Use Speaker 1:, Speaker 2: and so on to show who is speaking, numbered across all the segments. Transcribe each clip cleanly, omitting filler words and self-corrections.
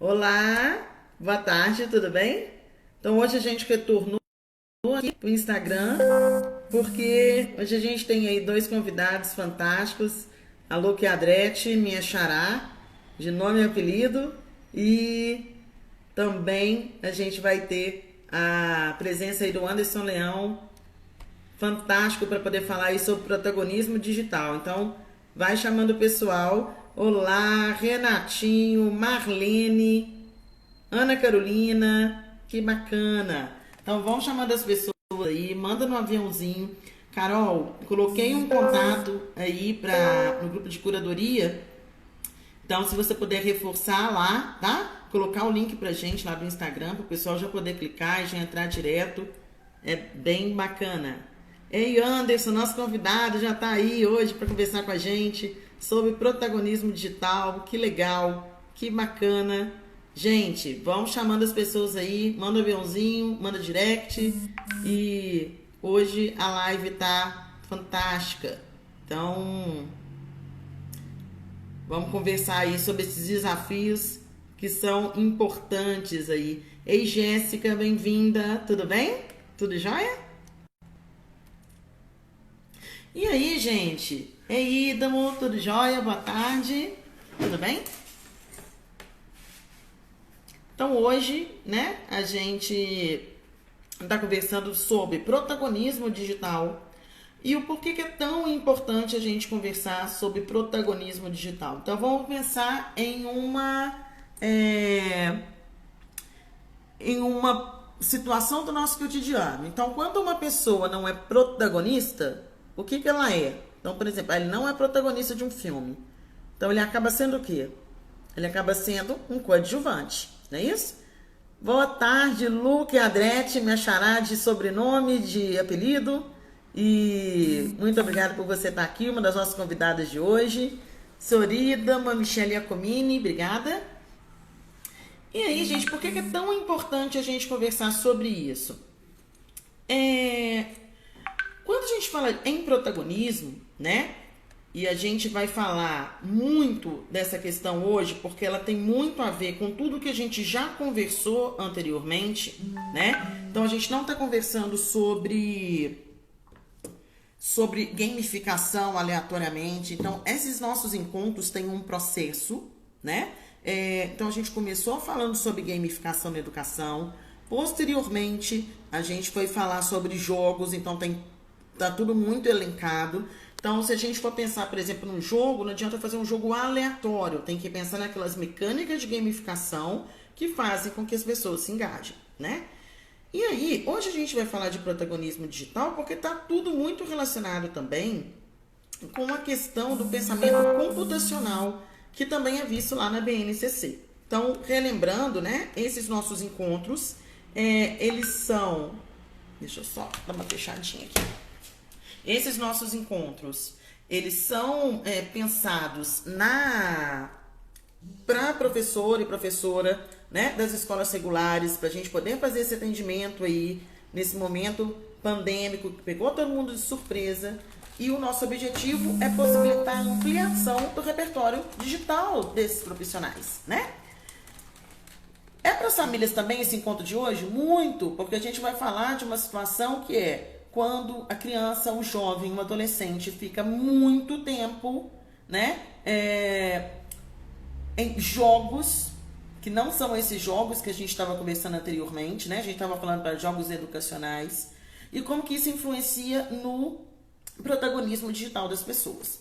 Speaker 1: Olá, boa tarde, tudo bem? Então hoje a gente retornou aqui pro Instagram, porque hoje a gente tem aí dois convidados fantásticos, a Luque Adrete, minha xará, de nome e apelido, e também a gente vai ter a presença aí do Anderson Leão, fantástico para poder falar aí sobre protagonismo digital. Então, vai chamando o pessoal. Olá, Renatinho, Marlene, Ana Carolina, que bacana. Então, vão chamando as pessoas aí, manda no aviãozinho. Carol, coloquei um contato aí no grupo de curadoria. Então, se você puder reforçar lá, tá? Colocar o link pra gente lá do Instagram, para o pessoal já poder clicar e já entrar direto. É bem bacana. Ei, Anderson, nosso convidado já está aí hoje para conversar com a gente sobre protagonismo digital. Que legal, que bacana. Gente, vamos chamando as pessoas aí, manda um aviãozinho, manda direct. E hoje a live tá fantástica. Então, vamos conversar aí sobre esses desafios que são importantes aí. Ei, Jéssica, bem-vinda. Tudo bem? Tudo jóia? E aí, gente? Ei, Idamo, tudo jóia? Boa tarde. Tudo bem? Então, hoje, né, a gente está conversando sobre protagonismo digital e o porquê que é tão importante a gente conversar sobre protagonismo digital. Então, vamos pensar em uma situação do nosso cotidiano. Então, quando uma pessoa não é protagonista, o que ela é? Então, por exemplo, ele não é protagonista de um filme. Então, ele acaba sendo o quê? Ele acaba sendo um coadjuvante, não é isso? Boa tarde, Luque Adrete, minha xará de sobrenome, de apelido. E muito obrigada por você estar aqui, uma das nossas convidadas de hoje. Sorida, Michelle Iacomini, obrigada. E aí, gente, por que é tão importante a gente conversar sobre isso? Quando a gente fala em protagonismo, né? E a gente vai falar muito dessa questão hoje, porque ela tem muito a ver com tudo que a gente já conversou anteriormente, né? Então a gente não está conversando sobre gamificação aleatoriamente. Então, esses nossos encontros têm um processo, né? Então a gente começou falando sobre gamificação na educação. Posteriormente, a gente foi falar sobre jogos, então tá tudo muito elencado. Então, se a gente for pensar, por exemplo, num jogo, não adianta fazer um jogo aleatório. Tem que pensar naquelas mecânicas de gamificação que fazem com que as pessoas se engajem, né? E aí, hoje a gente vai falar de protagonismo digital porque tá tudo muito relacionado também com a questão do pensamento computacional, que também é visto lá na BNCC. Então, relembrando, né, esses nossos encontros, eles são... Deixa eu só dar uma fechadinha aqui. Esses nossos encontros, eles são pensados para professor e professora, né, das escolas regulares, para a gente poder fazer esse atendimento aí, nesse momento pandêmico, que pegou todo mundo de surpresa. E o nosso objetivo é possibilitar a ampliação do repertório digital desses profissionais, né? É para as famílias também esse encontro de hoje? Muito, porque a gente vai falar de uma situação que é quando a criança, o jovem, o adolescente fica muito tempo, né, em jogos que não são esses jogos que a gente estava conversando anteriormente, né? A gente estava falando para jogos educacionais e como que isso influencia no protagonismo digital das pessoas.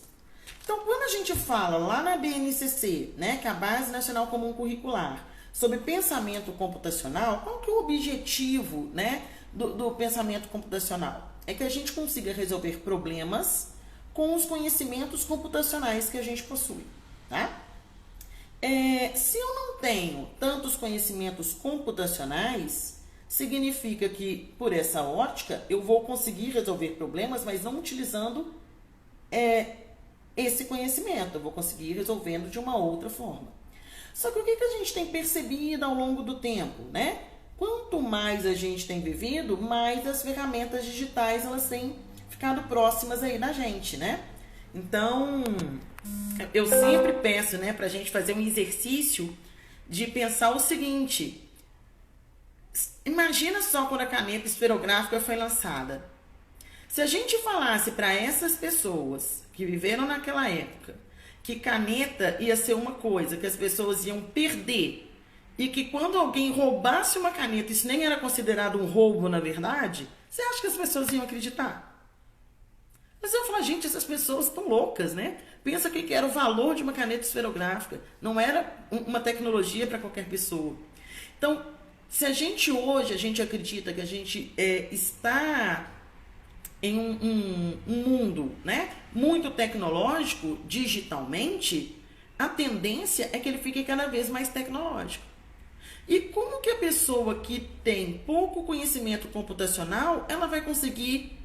Speaker 1: Então, quando a gente fala lá na BNCC, né, que é a Base Nacional Comum Curricular, sobre pensamento computacional, qual que é o objetivo, né, do pensamento computacional? É que a gente consiga resolver problemas com os conhecimentos computacionais que a gente possui, tá? Se eu não tenho tantos conhecimentos computacionais, significa que, por essa ótica, eu vou conseguir resolver problemas, mas não utilizando esse conhecimento. Eu vou conseguir resolvendo de uma outra forma. Só que o que a gente tem percebido ao longo do tempo, né? Quanto mais a gente tem vivido, mais as ferramentas digitais elas têm ficado próximas aí da gente, né? Então, eu sempre peço, né, pra gente fazer um exercício de pensar o seguinte: imagina só quando a caneta esferográfica foi lançada. Se a gente falasse para essas pessoas que viveram naquela época que caneta ia ser uma coisa que as pessoas iam perder e que quando alguém roubasse uma caneta isso nem era considerado um roubo na verdade, você acha que as pessoas iam acreditar? Mas eu falo, gente, essas pessoas estão loucas, né? Pensa que era o valor de uma caneta esferográfica. Não era uma tecnologia para qualquer pessoa. Então, se a gente hoje, a gente acredita que a gente está em um mundo, né, muito tecnológico, digitalmente, a tendência é que ele fique cada vez mais tecnológico. E como que a pessoa que tem pouco conhecimento computacional, ela vai conseguir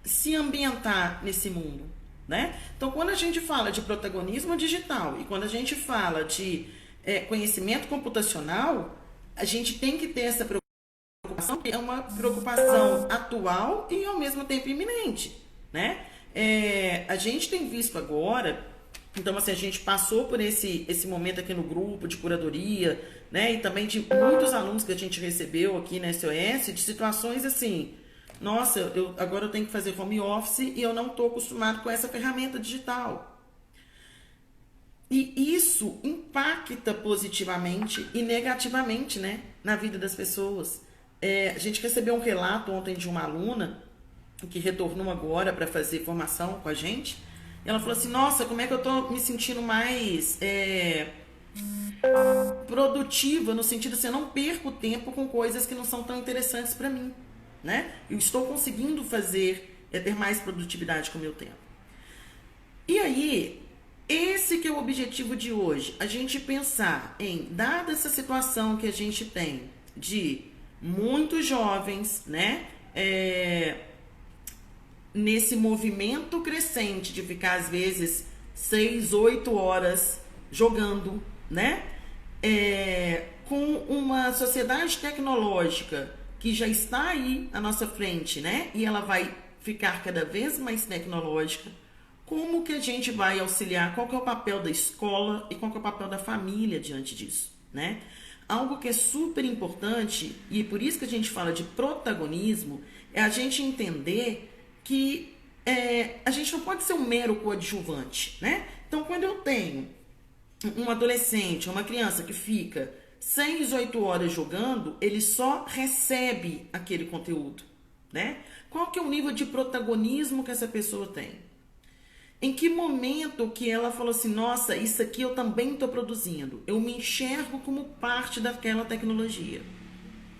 Speaker 1: se ambientar nesse mundo, né? Então, quando a gente fala de protagonismo digital e quando a gente fala de conhecimento computacional, a gente tem que ter essa preocupação, que é uma preocupação atual e ao mesmo tempo iminente, né? A gente tem visto agora, então assim, a gente passou por esse momento aqui no grupo de curadoria, né? E também de muitos alunos que a gente recebeu aqui na SOS, de situações assim, nossa, agora eu tenho que fazer home office e eu não estou acostumado com essa ferramenta digital. E isso impacta positivamente e negativamente, né, na vida das pessoas. A gente recebeu um relato ontem de uma aluna que retornou agora para fazer formação com a gente. E ela falou assim, nossa, como é que eu estou me sentindo mais produtiva, no sentido assim, eu não perco tempo com coisas que não são tão interessantes para mim, né? Eu estou conseguindo ter mais produtividade com o meu tempo. E aí, esse que é o objetivo de hoje, a gente pensar em, dada essa situação que a gente tem de muitos jovens, né, nesse movimento crescente de ficar às vezes 6, 8 horas jogando, né, com uma sociedade tecnológica que já está aí à nossa frente, né, e ela vai ficar cada vez mais tecnológica. Como que a gente vai auxiliar? Qual que é o papel da escola e qual que é o papel da família diante disso, né? Algo que é super importante, e por isso que a gente fala de protagonismo, é a gente entender que a gente não pode ser um mero coadjuvante, né? Então, quando eu tenho um adolescente, uma criança que fica 6, 8 horas jogando, ele só recebe aquele conteúdo, né? Qual que é o nível de protagonismo que essa pessoa tem? Em que momento que ela falou assim, nossa, isso aqui eu também estou produzindo. Eu me enxergo como parte daquela tecnologia.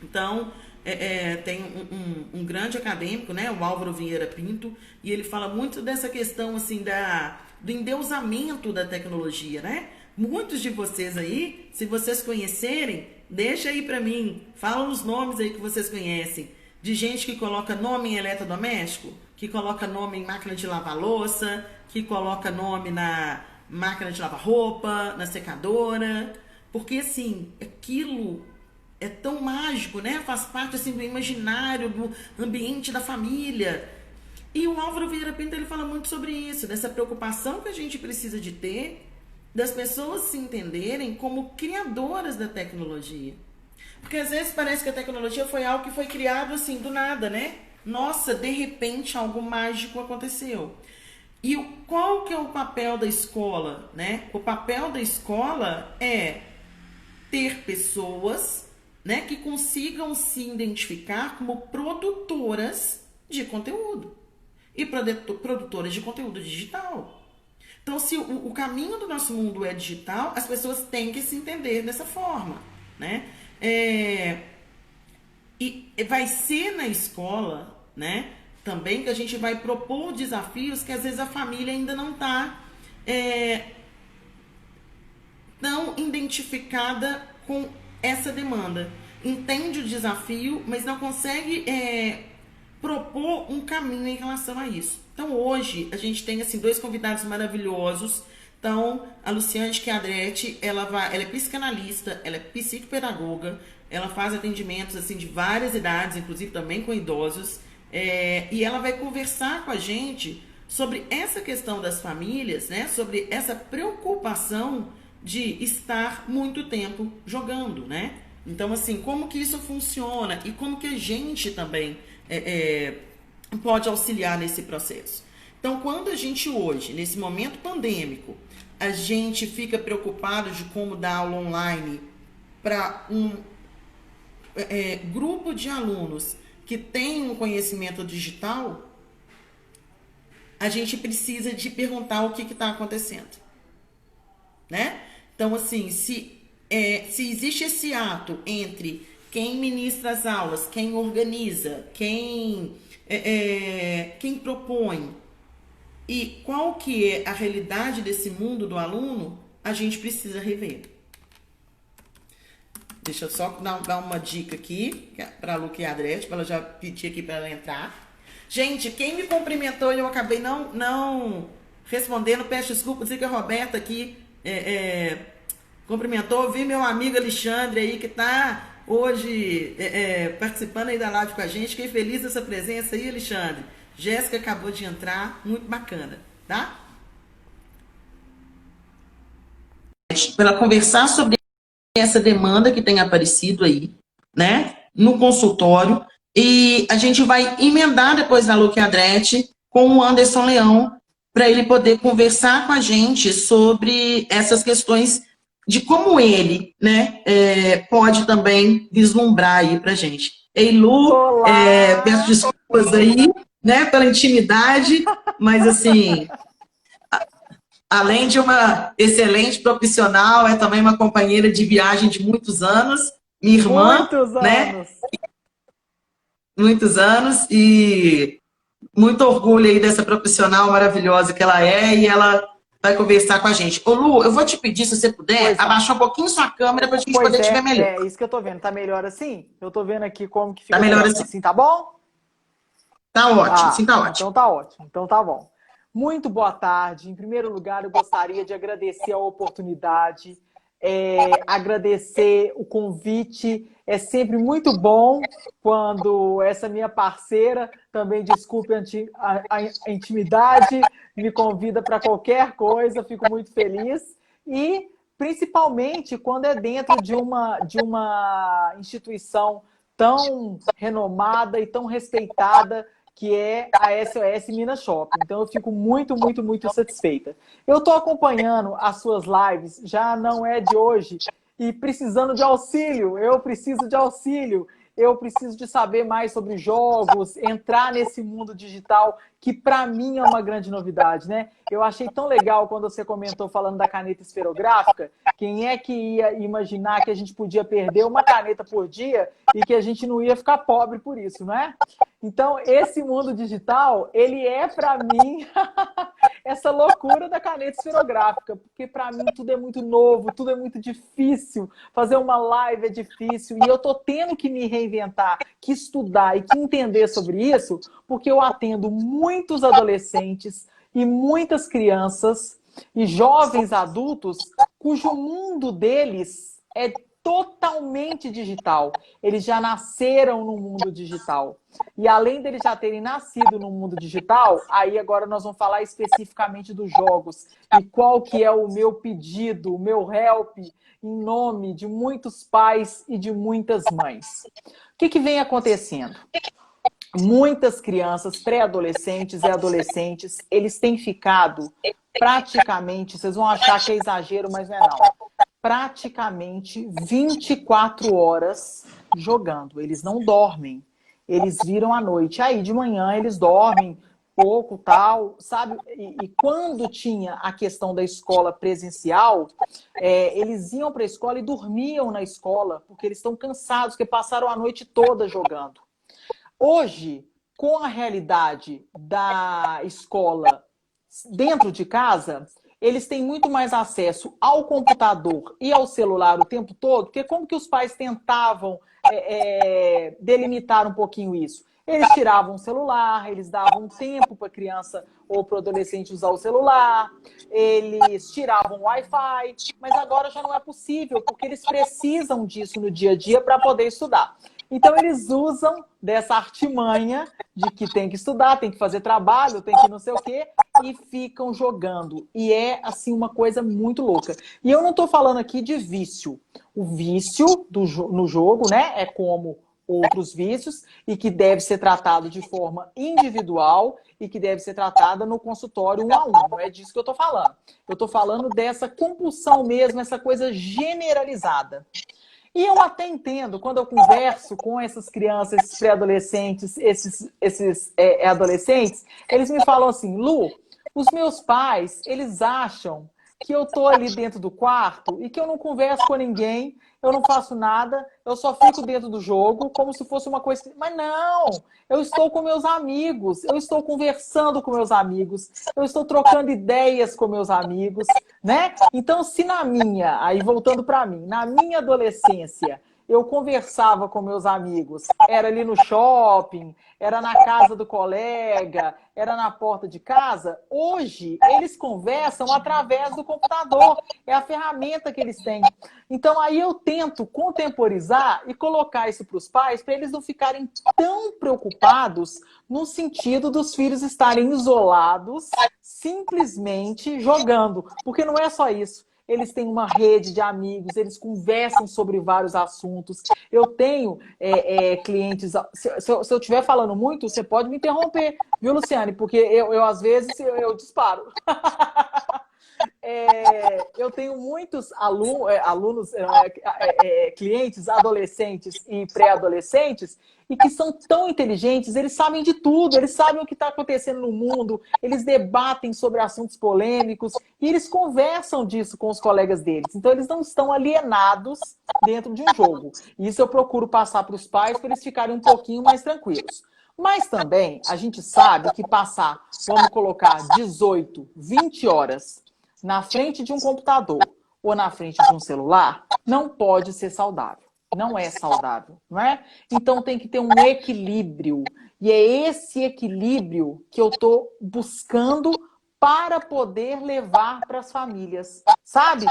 Speaker 1: Então, tem um grande acadêmico, né, o Álvaro Vieira Pinto, e ele fala muito dessa questão assim do endeusamento da tecnologia, né? Muitos de vocês aí, se vocês conhecerem, deixa aí para mim, fala os nomes aí que vocês conhecem, de gente que coloca nome em eletrodoméstico, que coloca nome em máquina de lavar louça, que coloca nome na máquina de lavar roupa, na secadora, porque assim, aquilo é tão mágico, né? Faz parte assim do imaginário, do ambiente da família. E o Álvaro Vieira Pinto, ele fala muito sobre isso, dessa preocupação que a gente precisa de ter, das pessoas se entenderem como criadoras da tecnologia. Porque às vezes parece que a tecnologia foi algo que foi criado assim do nada, né? Nossa, de repente algo mágico aconteceu. E qual que é o papel da escola, né? O papel da escola é ter pessoas, né, que consigam se identificar como produtoras de conteúdo e produtoras de conteúdo digital. Então, se o caminho do nosso mundo é digital, as pessoas têm que se entender dessa forma, né? E vai ser na escola, né, também que a gente vai propor desafios que às vezes a família ainda não está tão identificada com essa demanda. Entende o desafio, mas não consegue propor um caminho em relação a isso. Então hoje a gente tem assim 2 convidados maravilhosos. Então a Luciane Chiadretti, ela é psicanalista, ela é psicopedagoga, ela faz atendimentos assim de várias idades, inclusive também com idosos. E ela vai conversar com a gente sobre essa questão das famílias, né? Sobre essa preocupação de estar muito tempo jogando, né? Então, assim, como que isso funciona e como que a gente também pode auxiliar nesse processo? Então, quando a gente hoje, nesse momento pandêmico, a gente fica preocupado de como dar aula online para um grupo de alunos que tem um conhecimento digital, a gente precisa de perguntar o que está acontecendo, né? Então, assim, se existe esse ato entre quem ministra as aulas, quem organiza, quem propõe e qual que é a realidade desse mundo do aluno, a gente precisa rever. Deixa eu só dar uma dica aqui para a Luque Adrete, para ela já pedir aqui para ela entrar. Gente, quem me cumprimentou e eu acabei não respondendo, peço desculpa, dizer que a Roberta aqui cumprimentou. Vi meu amigo Alexandre aí, que está hoje participando aí da live com a gente. Fiquei feliz dessa presença aí, Alexandre. Jéssica acabou de entrar, muito bacana, tá? Para conversar sobre essa demanda que tem aparecido aí, né, no consultório, e a gente vai emendar depois na Luque Adrete com o Anderson Leão, para ele poder conversar com a gente sobre essas questões de como ele, né, pode também vislumbrar aí para a gente. Ei, Lu, peço desculpas aí, né, pela intimidade, mas assim, além de uma excelente profissional, é também uma companheira de viagem de muitos anos, minha irmã,
Speaker 2: muitos anos,
Speaker 1: né? Muitos anos, e muito orgulho aí dessa profissional maravilhosa que ela é, e ela vai conversar com a gente. Ô Lu, eu vou te pedir, se você puder, abaixar um pouquinho sua câmera para a gente poder te ver melhor.
Speaker 2: É isso que eu tô vendo. Tá melhor assim? Eu tô vendo aqui como que fica
Speaker 1: tá melhor assim.
Speaker 2: Assim, tá bom?
Speaker 1: Tá ótimo, sim, tá ótimo.
Speaker 2: Então tá ótimo, então tá bom. Muito boa tarde. Em primeiro lugar, eu gostaria de agradecer a oportunidade, agradecer o convite. É sempre muito bom quando essa minha parceira, também desculpe a intimidade, me convida para qualquer coisa, fico muito feliz. E, principalmente, quando é dentro de uma instituição tão renomada e tão respeitada, que é a SOS Minas Shopping. Então, eu fico muito, muito, muito satisfeita. Eu estou acompanhando as suas lives, já não é de hoje, e precisando de auxílio. Eu preciso de auxílio. Eu preciso de saber mais sobre jogos, entrar nesse mundo digital, que para mim é uma grande novidade, né? Eu achei tão legal quando você comentou falando da caneta esferográfica. Quem é que ia imaginar que a gente podia perder uma caneta por dia e que a gente não ia ficar pobre por isso, não é? Então, esse mundo digital, ele é para mim essa loucura da caneta esferográfica, porque para mim tudo é muito novo, tudo é muito difícil. Fazer uma live é difícil e eu tô tendo que me reinventar, que estudar e que entender sobre isso, porque eu atendo muitos adolescentes e muitas crianças e jovens adultos cujo mundo deles é totalmente digital. Eles já nasceram no mundo digital. E além deles já terem nascido no mundo digital, aí agora nós vamos falar especificamente dos jogos. E qual que é o meu pedido, o meu help, em nome de muitos pais e de muitas mães. O que vem acontecendo? Muitas crianças, pré-adolescentes e adolescentes, eles têm ficado praticamente, vocês vão achar que é exagero, mas não é não, praticamente 24 horas jogando. Eles não dormem, eles viram à noite. Aí de manhã eles dormem pouco, tal, sabe? E quando tinha a questão da escola presencial, eles iam para a escola e dormiam na escola, porque eles estão cansados, porque passaram a noite toda jogando. Hoje, com a realidade da escola dentro de casa, eles têm muito mais acesso ao computador e ao celular o tempo todo, porque como que os pais tentavam delimitar um pouquinho isso? Eles tiravam o celular, eles davam tempo para a criança ou para o adolescente usar o celular, eles tiravam o Wi-Fi, mas agora já não é possível, porque eles precisam disso no dia a dia para poder estudar. Então, eles usam dessa artimanha de que tem que estudar, tem que fazer trabalho, tem que não sei o quê, e ficam jogando. E é, assim, uma coisa muito louca. E eu não estou falando aqui de vício. O vício no jogo, né, é como outros vícios e que deve ser tratado de forma individual e que deve ser tratada no consultório 1 a 1. Não é disso que eu estou falando. Eu estou falando dessa compulsão mesmo, essa coisa generalizada. E eu até entendo, quando eu converso com essas crianças, esses pré-adolescentes, esses adolescentes, eles me falam assim, Lu, os meus pais, eles acham que eu tô ali dentro do quarto e que eu não converso com ninguém, eu não faço nada, eu só fico dentro do jogo como se fosse uma coisa... Mas não! Eu estou com meus amigos, eu estou conversando com meus amigos, eu estou trocando ideias com meus amigos, né? Então, se na minha, aí voltando para mim, na minha adolescência, eu conversava com meus amigos, era ali no shopping, era na casa do colega, era na porta de casa, hoje eles conversam através do computador, é a ferramenta que eles têm. Então aí eu tento contemporizar e colocar isso para os pais, para eles não ficarem tão preocupados no sentido dos filhos estarem isolados, simplesmente jogando, porque não é só isso. Eles têm uma rede de amigos, eles conversam sobre vários assuntos. Eu tenho clientes... Se eu estiver falando muito, você pode me interromper, viu, Luciane? Porque eu às vezes, eu disparo. Eu tenho muitos alunos, clientes, adolescentes e pré-adolescentes, e que são tão inteligentes, eles sabem de tudo, eles sabem o que está acontecendo no mundo, eles debatem sobre assuntos polêmicos, e eles conversam disso com os colegas deles. Então, eles não estão alienados dentro de um jogo. Isso eu procuro passar para os pais, para eles ficarem um pouquinho mais tranquilos. Mas também, a gente sabe que passar, vamos colocar, 18, 20 horas na frente de um computador ou na frente de um celular, não pode ser saudável. Não é saudável, não é? Então tem que ter um equilíbrio. E é esse equilíbrio que eu estou buscando para poder levar para as famílias. Sabe?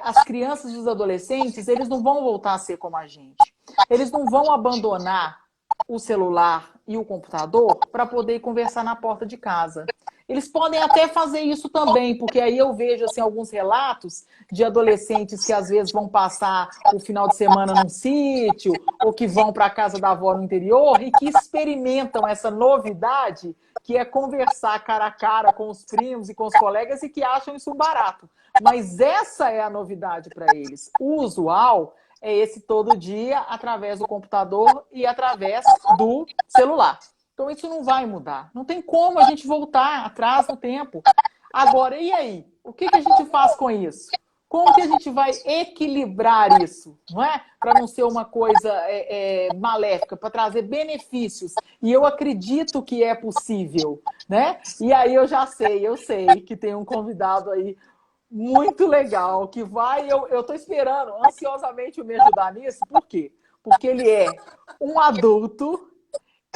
Speaker 2: As crianças e os adolescentes, eles não vão voltar a ser como a gente. Eles não vão abandonar o celular e o computador para poder conversar na porta de casa. Eles podem até fazer isso também, porque aí eu vejo assim, alguns relatos de adolescentes que às vezes vão passar o final de semana num sítio, ou que vão para a casa da avó no interior e que experimentam essa novidade, que é conversar cara a cara com os primos e com os colegas e que acham isso um barato. Mas essa é a novidade para eles. O usual é esse todo dia através do computador e através do celular. Então isso não vai mudar. Não tem como a gente voltar atrás no tempo. Agora, e aí? O que a gente faz com isso? Como que a gente vai equilibrar isso? Não é? Para não ser uma coisa maléfica, para trazer benefícios. E eu acredito que é possível, né? E aí eu sei que tem um convidado aí muito legal, que vai... Eu estou esperando ansiosamente me ajudar nisso. Por quê? Porque ele é um adulto,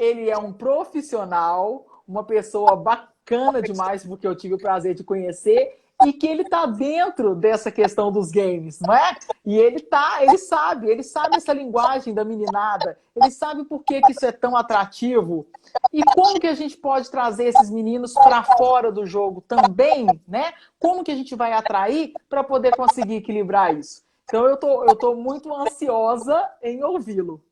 Speaker 2: ele é um profissional, uma pessoa bacana demais, porque eu tive o prazer de conhecer, e que ele está dentro dessa questão dos games, não é? E ele sabe essa linguagem da meninada, ele sabe por que isso é tão atrativo, e como que a gente pode trazer esses meninos para fora do jogo também, né? Como que a gente vai atrair para poder conseguir equilibrar isso? Então eu tô muito ansiosa em ouvi-lo.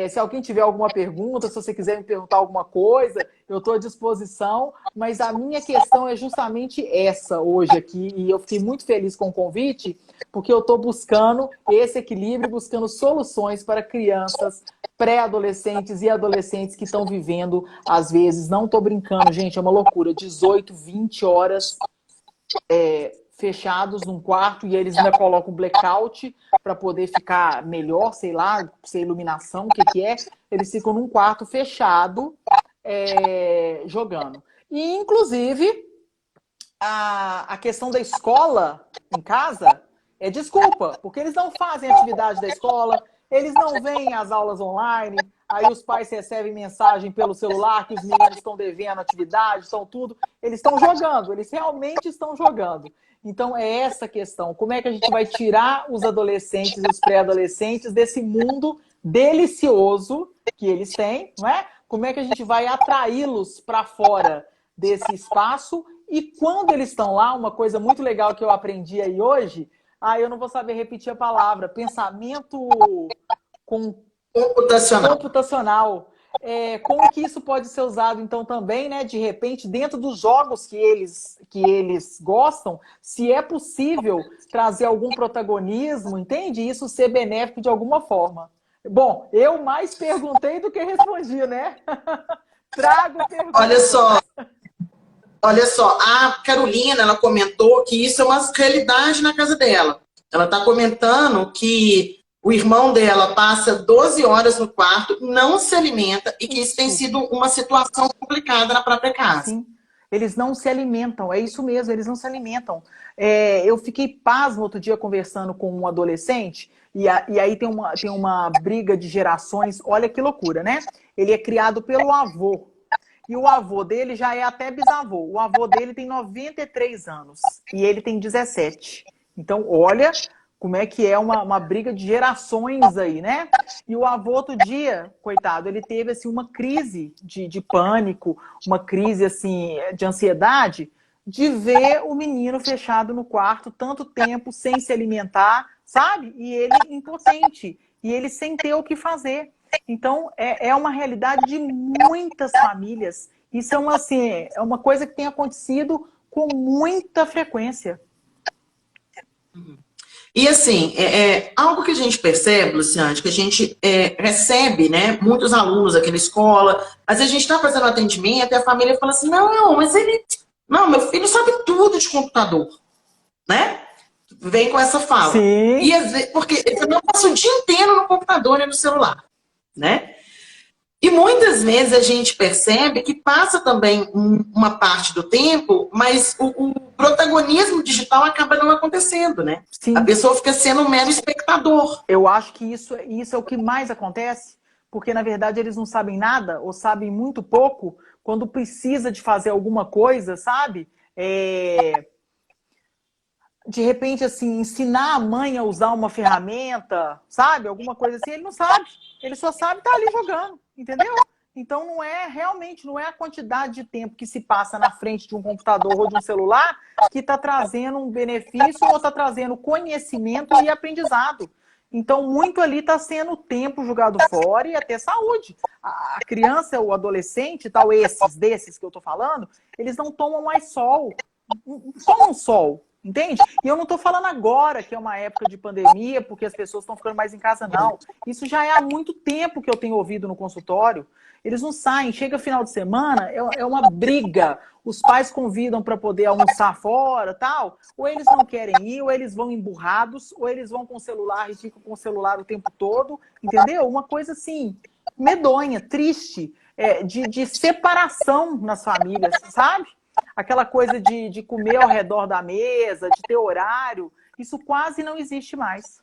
Speaker 2: Se alguém tiver alguma pergunta, se você quiser me perguntar alguma coisa, eu estou à disposição, mas a minha questão é justamente essa hoje aqui, e eu fiquei muito feliz com o convite, porque eu estou buscando esse equilíbrio, buscando soluções para crianças, pré-adolescentes e adolescentes que estão vivendo, às vezes, não estou brincando, gente, é uma loucura, 18, 20 horas fechados num quarto, e eles ainda colocam blackout para poder ficar melhor, sei lá, se é iluminação, o que é. Eles ficam num quarto fechado, jogando. E, inclusive, a questão da escola em casa é desculpa, porque eles não fazem atividade da escola, eles não veem as aulas online, aí os pais recebem mensagem pelo celular que os meninos estão devendo atividade, estão tudo. Eles estão jogando, eles realmente estão jogando. Então, é essa questão. Como é que a gente vai tirar os adolescentes e os pré-adolescentes desse mundo delicioso que eles têm, não é? Como é que a gente vai atraí-los para fora desse espaço. E quando eles estão lá, uma coisa muito legal que eu aprendi aí hoje, eu não vou saber repetir a palavra, pensamento computacional. Como que isso pode ser usado, então, também, né, de repente, dentro dos jogos que eles gostam, se é possível trazer algum protagonismo, entende? Isso ser benéfico de alguma forma. Bom, eu mais perguntei do que respondi, né? Trago perguntas.
Speaker 3: Olha só, a Carolina, ela comentou que isso é uma realidade na casa dela. Ela está comentando que o irmão dela passa 12 horas no quarto, não se alimenta e que isso tem sido uma situação complicada na própria casa.
Speaker 2: Sim, eles não se alimentam, é isso mesmo, eles não se alimentam. Eu fiquei pasmo outro dia conversando com um adolescente e aí tem uma briga de gerações, olha que loucura, né? Ele é criado pelo avô. E o avô dele já é até bisavô. O avô dele tem 93 anos e ele tem 17. Então, olha como é que é uma briga de gerações aí, né? E o avô, outro dia, coitado, ele teve assim, uma crise de pânico, uma crise assim, de ansiedade, de ver o menino fechado no quarto tanto tempo, sem se alimentar, sabe? E ele impotente, e ele sem ter o que fazer. Então, é uma realidade de muitas famílias. Isso é uma coisa que tem acontecido com muita frequência.
Speaker 3: E assim, algo que a gente percebe, Luciane, que a gente recebe, né, muitos alunos aqui na escola, às vezes a gente está fazendo atendimento e a família fala assim, não, meu filho sabe tudo de computador, né? Vem com essa fala.
Speaker 2: Sim.
Speaker 3: E às vezes, porque ele não passa o dia inteiro no computador e no celular, né? E muitas vezes a gente percebe que passa também uma parte do tempo, mas o protagonismo digital acaba não acontecendo, né?
Speaker 2: Sim.
Speaker 3: A pessoa fica sendo um mero espectador.
Speaker 2: Eu acho que isso é o que mais acontece, porque na verdade eles não sabem nada ou sabem muito pouco quando precisa de fazer alguma coisa, sabe? De repente, assim, ensinar a mãe a usar uma ferramenta, sabe? Alguma coisa assim, ele não sabe. Ele só sabe estar ali jogando, entendeu? Então, realmente não é a quantidade de tempo que se passa na frente de um computador ou de um celular que está trazendo um benefício ou está trazendo conhecimento e aprendizado. Então, muito ali está sendo tempo jogado fora e até saúde. A criança, o adolescente, tal, desses que eu estou falando, eles não tomam mais sol. Não tomam sol. Entende? E eu não estou falando agora que é uma época de pandemia, porque as pessoas estão ficando mais em casa, não. Isso já é há muito tempo que eu tenho ouvido no consultório. Eles não saem, chega final de semana, é uma briga. Os pais convidam para poder almoçar fora, tal. Ou eles não querem ir, ou eles vão emburrados, ou eles vão com o celular e ficam com o celular o tempo todo. Entendeu? Uma coisa assim, medonha, triste, de separação nas famílias, sabe? Aquela coisa de comer ao redor da mesa, de ter horário, isso quase não existe mais.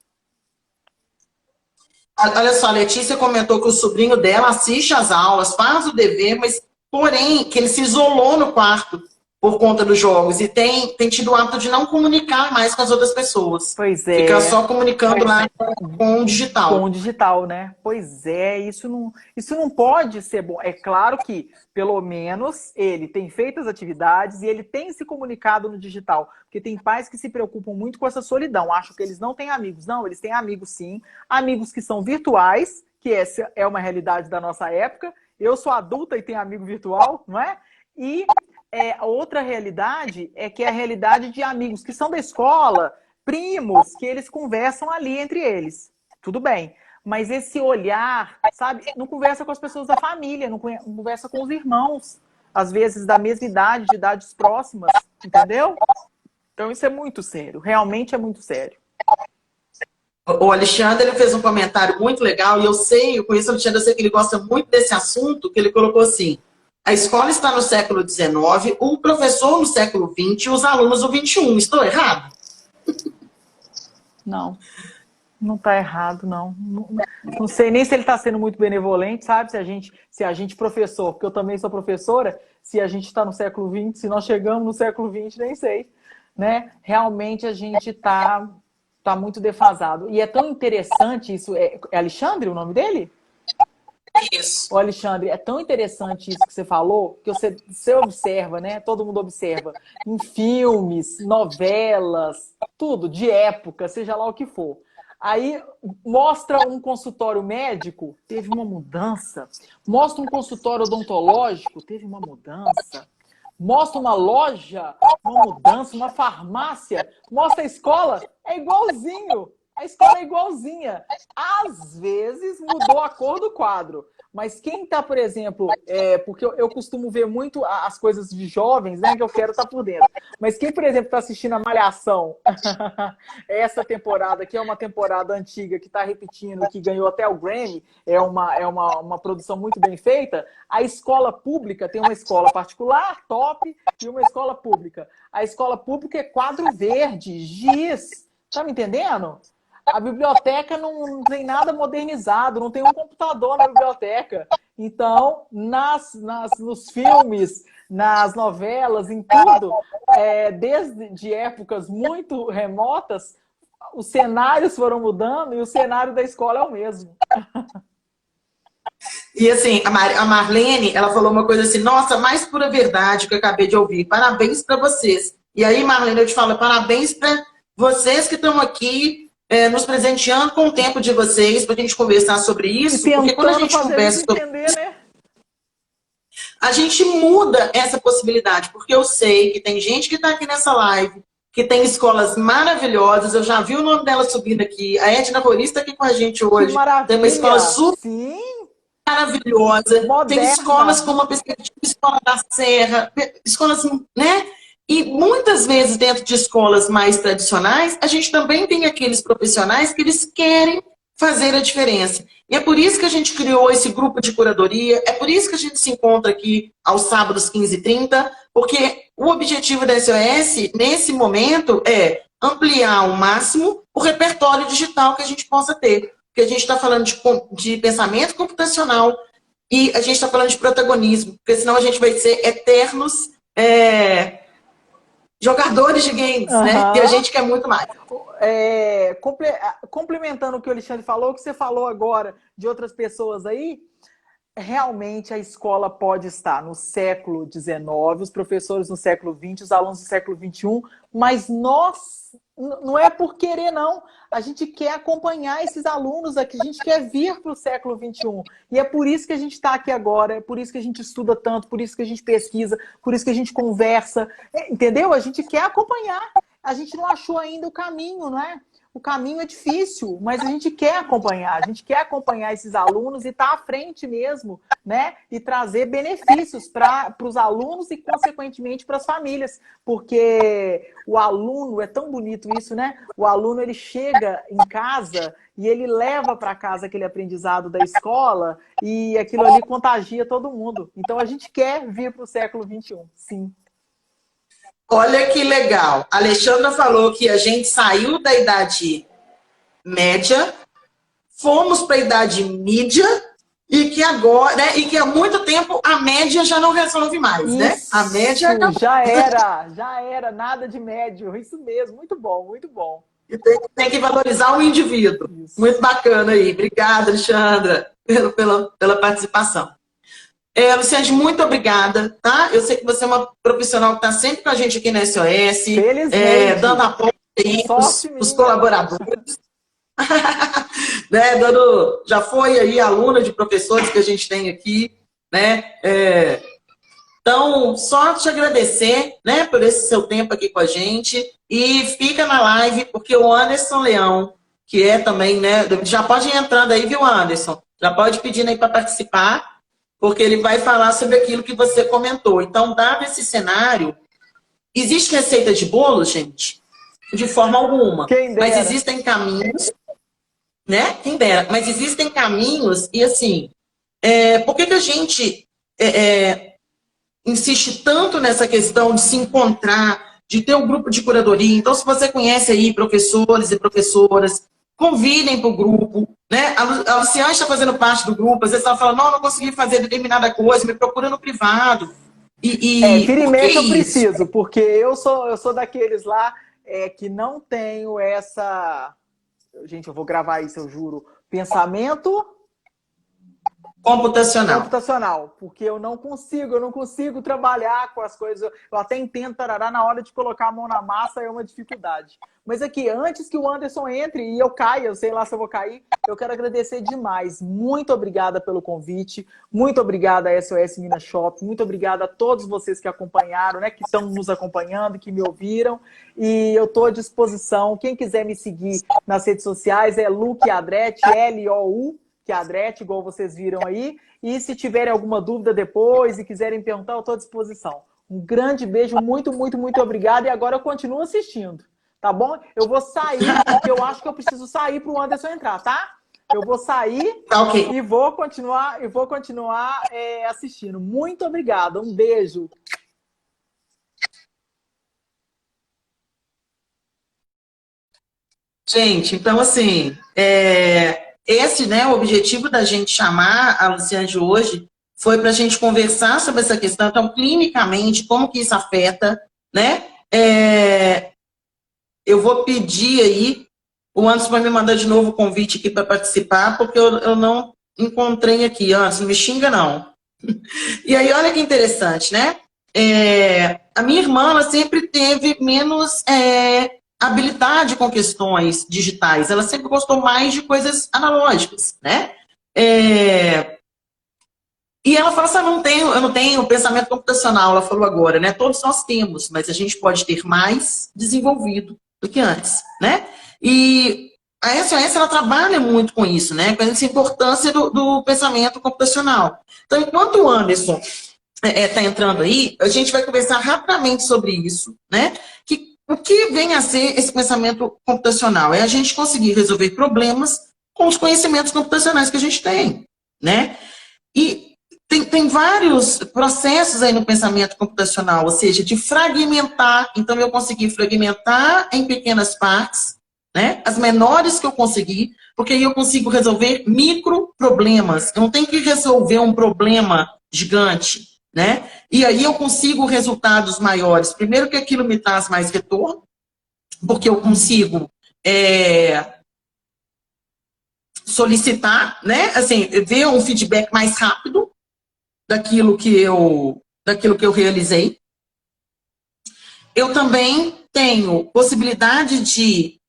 Speaker 3: Olha só, a Letícia comentou que o sobrinho dela assiste às aulas, faz o dever, mas, porém, que ele se isolou no quarto por conta dos jogos e tem tido o hábito de não comunicar mais com as outras pessoas.
Speaker 2: Pois é.
Speaker 3: Fica só comunicando lá com o digital.
Speaker 2: Com o digital, né? Pois é, isso não pode ser bom. É claro que, pelo menos, ele tem feito as atividades e ele tem se comunicado no digital. Porque tem pais que se preocupam muito com essa solidão. Acham que eles não têm amigos. Não, eles têm amigos sim. Amigos que são virtuais, que essa é uma realidade da nossa época. Eu sou adulta e tenho amigo virtual, não é? E outra realidade é que é a realidade de amigos que são da escola, primos, que eles conversam ali entre eles. Tudo bem. Mas esse olhar, sabe? Não conversa com as pessoas da família, não conversa com os irmãos, às vezes da mesma idade, de idades próximas, entendeu? Então isso é muito sério, realmente é muito sério.
Speaker 3: O Alexandre, ele fez um comentário muito legal, e eu conheço o Alexandre, eu sei que ele gosta muito desse assunto, que ele colocou assim: a escola está no século XIX, o professor no século XX e os alunos no XXI. Estou errado?
Speaker 2: Não está errado, não. Não sei nem se ele está sendo muito benevolente, sabe? Se a gente professor, porque eu também sou professora, se a gente está no século XX, se nós chegamos no século XX, nem sei. Né? Realmente a gente está muito defasado. E é tão interessante isso. É Alexandre o nome dele?
Speaker 3: Isso.
Speaker 2: Ô, Alexandre, é tão interessante isso que você falou, que você observa, né? Todo mundo observa. Em filmes, novelas, tudo, de época, seja lá o que for. Aí mostra um consultório médico, teve uma mudança. Mostra um consultório odontológico, teve uma mudança. Mostra uma loja, uma mudança, uma farmácia. Mostra a escola, é igualzinho. A escola é igualzinha. Às vezes mudou a cor do quadro. Mas quem está, por exemplo, porque eu costumo ver muito as coisas de jovens, né? Que eu quero estar por dentro. Mas quem, por exemplo, está assistindo a Malhação, essa temporada, que é uma temporada antiga, que está repetindo, que ganhou até o Grammy, é uma produção muito bem feita. A escola pública tem uma escola particular, top, e uma escola pública. A escola pública é quadro verde, giz. Tá me entendendo? A biblioteca não tem nada modernizado, não tem um computador na biblioteca. Então, nos filmes, nas novelas, em tudo, desde épocas muito remotas, os cenários foram mudando e o cenário da escola é o mesmo.
Speaker 3: E assim, a Marlene, ela falou uma coisa assim, nossa, mais pura verdade que eu acabei de ouvir. Parabéns para vocês. E aí, Marlene, eu te falo, parabéns para vocês que estão aqui nos presenteando com o tempo de vocês para a gente conversar sobre isso. Porque quando a gente conversa sobre
Speaker 2: entender, né?
Speaker 3: a gente muda essa possibilidade. Porque eu sei que tem gente que está aqui nessa live, que tem escolas maravilhosas. Eu já vi o nome dela subindo aqui. A Edna Roriz está aqui com a gente hoje.
Speaker 2: Que maravilha!
Speaker 3: Tem uma escola super
Speaker 2: Sim,
Speaker 3: maravilhosa,
Speaker 2: moderna.
Speaker 3: Tem escolas com uma perspectiva, escola da Serra, escolas, né? E muitas vezes dentro de escolas mais tradicionais, a gente também tem aqueles profissionais que eles querem fazer a diferença. E é por isso que a gente criou esse grupo de curadoria, é por isso que a gente se encontra aqui aos sábados 15h30, porque o objetivo da SOS, nesse momento, é ampliar ao máximo o repertório digital que a gente possa ter. Porque a gente está falando de pensamento computacional e a gente está falando de protagonismo, porque senão a gente vai ser eternos jogadores de games, né? E a gente quer muito mais.
Speaker 2: Complementando o que o Alexandre falou, o que você falou agora de outras pessoas aí, realmente a escola pode estar no século XIX, os professores no século XX, os alunos no século XXI, mas nós, não é por querer não, a gente quer acompanhar esses alunos aqui, a gente quer vir para o século XXI, e é por isso que a gente está aqui agora, é por isso que a gente estuda tanto, por isso que a gente pesquisa, por isso que a gente conversa, entendeu? A gente quer acompanhar, a gente não achou ainda o caminho, não é? O caminho é difícil, mas a gente quer acompanhar esses alunos e estar à frente mesmo, né? E trazer benefícios para os alunos e, consequentemente, para as famílias. Porque o aluno, é tão bonito isso, né? O aluno, ele chega em casa e ele leva para casa aquele aprendizado da escola e aquilo ali contagia todo mundo. Então, a gente quer vir para o século XXI, sim.
Speaker 3: Olha que legal. A Alexandra falou que a gente saiu da idade média, fomos para a idade mídia e que agora, né, e que há muito tempo a média já não resolve mais, né? A média acabou.
Speaker 2: já era, nada de médio. Isso mesmo, muito bom, muito bom.
Speaker 3: E tem que valorizar o indivíduo. Isso. Muito bacana aí. Obrigada, Alexandra, pela participação. Luciane, muito obrigada, tá? Eu sei que você é uma profissional que está sempre com a gente aqui na SOS, dando apoio os colaboradores. Né? Já foi aí aluna de professores que a gente tem aqui, né? Então, só te agradecer, né, por esse seu tempo aqui com a gente e fica na live, porque o Anderson Leão, que é também, né, já pode ir entrando aí, viu, Anderson? Já pode pedir aí para participar, porque ele vai falar sobre aquilo que você comentou. Então, dado esse cenário, existe receita de bolo, gente? De forma alguma. Mas existem caminhos, né? Quem dera. Mas existem caminhos e, assim, por que a gente insiste tanto nessa questão de se encontrar, de ter um grupo de curadoria? Então, se você conhece aí professores e professoras, convidem para o grupo, né? A Luciane está fazendo parte do grupo, às vezes ela fala, não consegui fazer determinada coisa, me procura no privado.
Speaker 2: Vira e mexe eu preciso, porque eu sou daqueles lá que não tenho essa... Gente, eu vou gravar isso, eu juro. Pensamento
Speaker 3: Computacional.
Speaker 2: Computacional, porque eu não consigo trabalhar com as coisas. Eu até entendo, tarará, na hora de colocar a mão na massa é uma dificuldade. Mas aqui, antes que o Anderson entre e eu caia, eu sei lá se eu vou cair, eu quero agradecer demais. Muito obrigada pelo convite, muito obrigada a SOS Minas Shop, muito obrigada a todos vocês que acompanharam, né, que estão nos acompanhando, que me ouviram, e eu estou à disposição. Quem quiser me seguir nas redes sociais é Luque Adrete, L-O-U, que é a Adrete, igual vocês viram aí. E se tiverem alguma dúvida depois e quiserem perguntar, eu estou à disposição. Um grande beijo, muito, muito, muito obrigado. E agora eu continuo assistindo, tá bom? Eu vou sair, porque eu acho que eu preciso sair para o Anderson entrar, tá? Eu vou sair
Speaker 3: Ok.
Speaker 2: e vou continuar assistindo. Muito obrigada, um beijo.
Speaker 3: Gente, então assim, esse, né, o objetivo da gente chamar a Luciane de hoje foi para a gente conversar sobre essa questão, então, clinicamente, como que isso afeta, né? Eu vou pedir aí, o Anderson vai me mandar de novo o convite aqui para participar, porque eu não encontrei aqui, Anderson, não me xinga não. E aí, olha que interessante, né? A minha irmã, ela sempre teve menos habilidade com questões digitais. Ela sempre gostou mais de coisas analógicas, né? E ela fala assim, eu não tenho pensamento computacional, ela falou agora, né? Todos nós temos, mas a gente pode ter mais desenvolvido do que antes, né? E a SOS, ela trabalha muito com isso, né? Com essa importância do pensamento computacional. Então, enquanto o Anderson está entrando aí, a gente vai conversar rapidamente sobre isso, né? O que vem a ser esse pensamento computacional? É a gente conseguir resolver problemas com os conhecimentos computacionais que a gente tem, né? E tem vários processos aí no pensamento computacional, ou seja, de fragmentar. Então, eu consegui fragmentar em pequenas partes, né? As menores que eu conseguir, porque aí eu consigo resolver micro problemas. Eu não tenho que resolver um problema gigante, né? E aí eu consigo resultados maiores. Primeiro que aquilo me traz mais retorno, porque eu consigo solicitar, né? Assim, ver um feedback mais rápido daquilo que eu realizei. Eu também tenho possibilidade de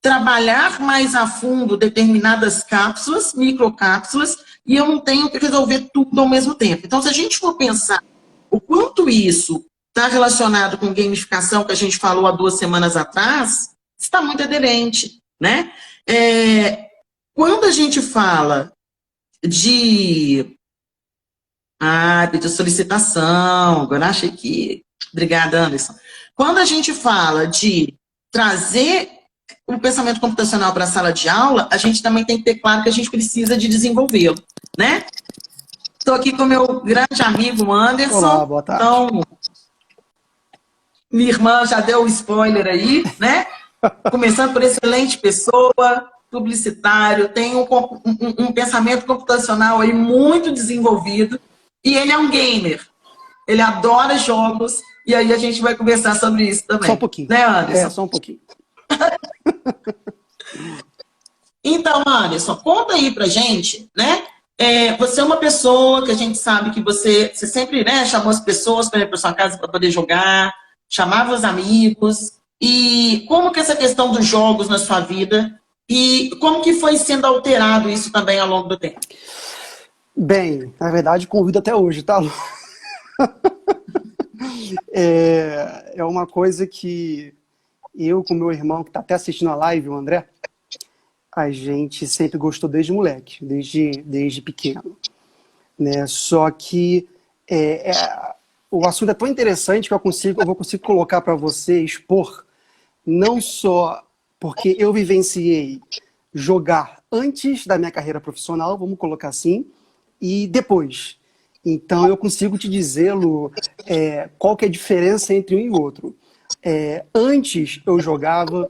Speaker 3: trabalhar mais a fundo determinadas cápsulas, microcápsulas, e eu não tenho que resolver tudo ao mesmo tempo. Então, se a gente for pensar o quanto isso está relacionado com gamificação, que a gente falou há 2 semanas atrás, está muito aderente, né? Quando a gente fala de solicitação, agora achei que... Obrigada, Anderson. Quando a gente fala de trazer o pensamento computacional para a sala de aula, a gente também tem que ter claro que a gente precisa de desenvolvê-lo, né? Estou aqui com o meu grande amigo Anderson.
Speaker 4: Olá, boa tarde.
Speaker 3: Então, minha irmã já deu o spoiler aí, né? Começando por excelente pessoa, publicitário, tem um pensamento computacional aí muito desenvolvido, e ele é um gamer. Ele adora jogos, e aí a gente vai conversar sobre isso também.
Speaker 4: Só um pouquinho.
Speaker 3: Né, Anderson?
Speaker 4: Só um pouquinho.
Speaker 3: Então, Anderson, conta aí pra gente, né? Você é uma pessoa que a gente sabe que você sempre, né, chamou as pessoas para ir para sua casa para poder jogar, chamava os amigos, e como que essa questão dos jogos na sua vida, e como que foi sendo alterado isso também ao longo do tempo?
Speaker 4: Bem, na verdade, convido até hoje, tá? É uma coisa que eu com meu irmão, que está até assistindo a live, o André, a gente sempre gostou desde moleque, desde pequeno, né? Só que o assunto é tão interessante que eu vou conseguir colocar para você, expor, não só porque eu vivenciei jogar antes da minha carreira profissional, vamos colocar assim, e depois. Então eu consigo te dizer, Lu, qual que é a diferença entre um e outro. Antes eu jogava,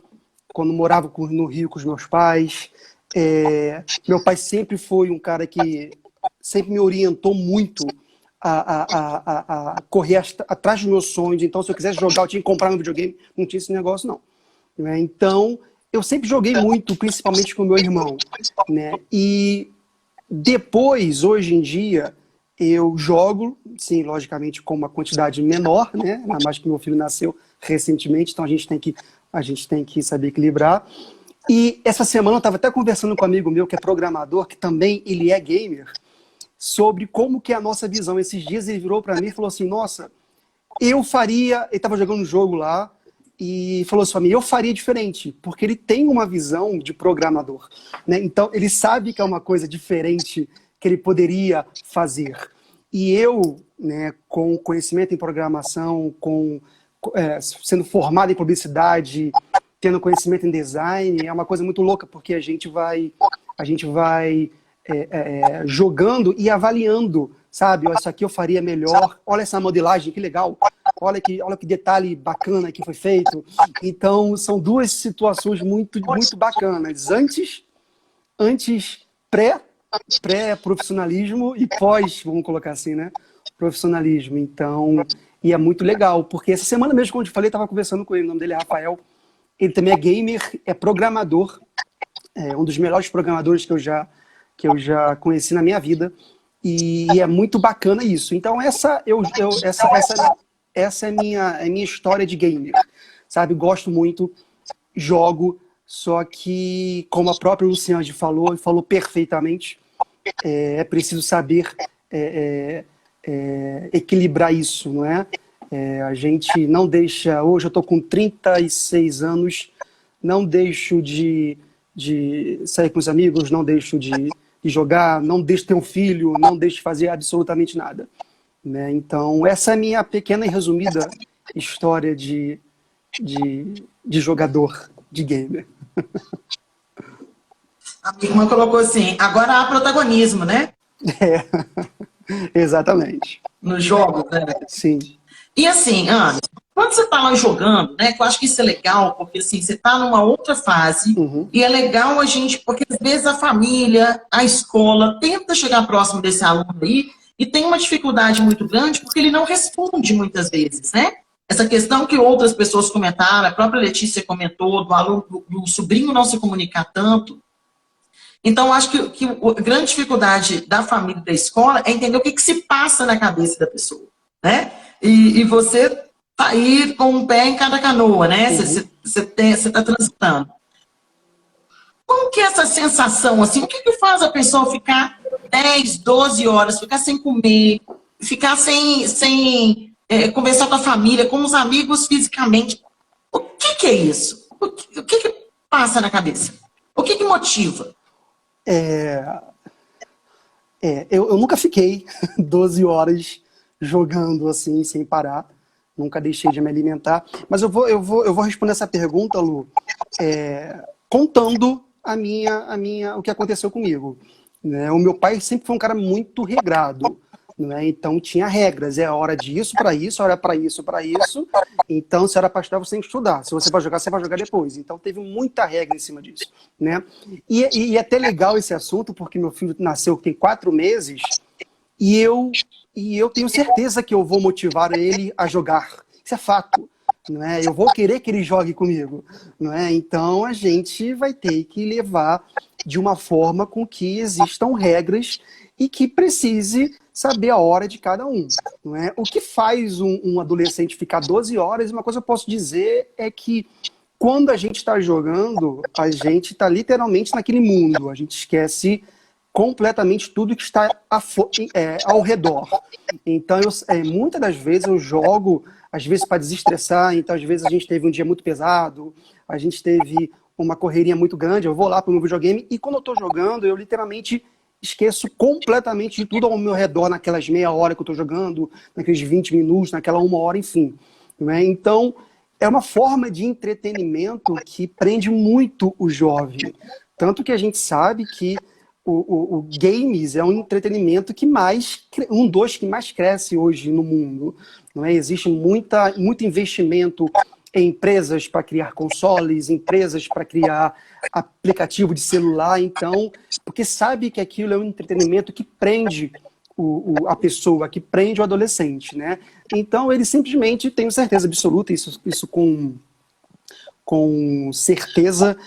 Speaker 4: quando morava no Rio com os meus pais. Meu pai sempre foi um cara que sempre me orientou muito a correr atrás dos meus sonhos. Então, se eu quisesse jogar, eu tinha que comprar um videogame. Não tinha esse negócio, não. Então, eu sempre joguei muito, principalmente com o meu irmão, né? E Depois, hoje em dia, eu jogo, sim, logicamente com uma quantidade menor, né? Ainda mais que meu filho nasceu recentemente, então a gente tem que saber equilibrar. E essa semana eu estava até conversando com um amigo meu que é programador, que também ele é gamer, sobre como que é a nossa visão. Esses dias ele virou para mim e falou assim, nossa, eu faria... Ele estava jogando um jogo lá e falou assim para mim, eu faria diferente, porque ele tem uma visão de programador, né? Então ele sabe que é uma coisa diferente que ele poderia fazer. E eu, né, com conhecimento em programação, sendo formado em publicidade, tendo conhecimento em design, é uma coisa muito louca, porque a gente vai jogando e avaliando, sabe? Isso aqui eu faria melhor, olha essa modelagem, que legal, olha que detalhe bacana que foi feito. Então, são duas situações muito bacanas. Antes pré-profissionalismo e pós, vamos colocar assim, né? Profissionalismo. Então, e é muito legal, porque essa semana mesmo, como eu te falei, estava conversando com ele, o nome dele é Rafael. Ele também é gamer, é programador, é um dos melhores programadores que eu já conheci na minha vida, e é muito bacana isso. Então essa é a minha história de gamer, sabe? Gosto muito, jogo, só que, como a própria Luciane falou, e falou perfeitamente, é preciso saber equilibrar isso, não é? A gente não deixa... Hoje eu estou com 36 anos, não deixo de sair com os amigos, não deixo de jogar, não deixo de ter um filho, não deixo de fazer absolutamente nada, né? Então, essa é a minha pequena e resumida história de jogador, de gamer.
Speaker 3: A minha irmã colocou assim, agora há protagonismo, né?
Speaker 4: É, exatamente.
Speaker 3: Nos jogos, né?
Speaker 4: Sim.
Speaker 3: E assim, Ana, quando você está lá jogando, né, que eu acho que isso é legal, porque assim, você está numa outra fase, e é legal a gente, porque às vezes a família, a escola, tenta chegar próximo desse aluno aí, e tem uma dificuldade muito grande, porque ele não responde muitas vezes, né? Essa questão que outras pessoas comentaram, a própria Letícia comentou, do aluno, do sobrinho não se comunicar tanto. Então, eu acho que a grande dificuldade da família e da escola é entender o que se passa na cabeça da pessoa, né? E você tá aí com um pé em cada canoa, né? Você está transitando. Como que é essa sensação, assim? O que faz a pessoa ficar 10, 12 horas, ficar sem comer, ficar sem conversar com a família, com os amigos fisicamente? O que é isso? O que passa na cabeça? O que motiva?
Speaker 4: Eu nunca fiquei 12 horas jogando assim, sem parar. Nunca deixei de me alimentar. Mas eu vou responder essa pergunta, Lu, contando o que aconteceu comigo, né? O meu pai sempre foi um cara muito regrado, né? Então tinha regras. É hora disso para isso, hora para isso, para isso. Então, se era para estudar, você tem que estudar. Se você vai jogar, você vai jogar depois. Então teve muita regra em cima disso, né? E é até legal esse assunto, porque meu filho nasceu tem 4 meses, e eu tenho certeza que eu vou motivar ele a jogar. Isso é fato, não é? Eu vou querer que ele jogue comigo, não é? Então a gente vai ter que levar de uma forma com que existam regras e que precise saber a hora de cada um, não é? O que faz um adolescente ficar 12 horas, uma coisa que eu posso dizer é que quando a gente está jogando, a gente está literalmente naquele mundo, a gente esquece completamente tudo que está ao redor. Então, muitas das vezes eu jogo, às vezes para desestressar, então às vezes a gente teve um dia muito pesado, a gente teve uma correria muito grande, eu vou lá para o meu videogame e quando eu estou jogando, eu literalmente esqueço completamente de tudo ao meu redor naquelas meia hora que eu estou jogando, naqueles 20 minutos, naquela 1 hora, enfim. Né? Então, é uma forma de entretenimento que prende muito o jovem. Tanto que a gente sabe que o games é um entretenimento que dos que mais cresce hoje no mundo. Não é? Existe muito investimento em empresas para criar consoles, empresas para criar aplicativo de celular, então, porque sabe que aquilo é um entretenimento que prende a pessoa, que prende o adolescente, né? Então, ele simplesmente, tenho certeza absoluta, isso com certeza,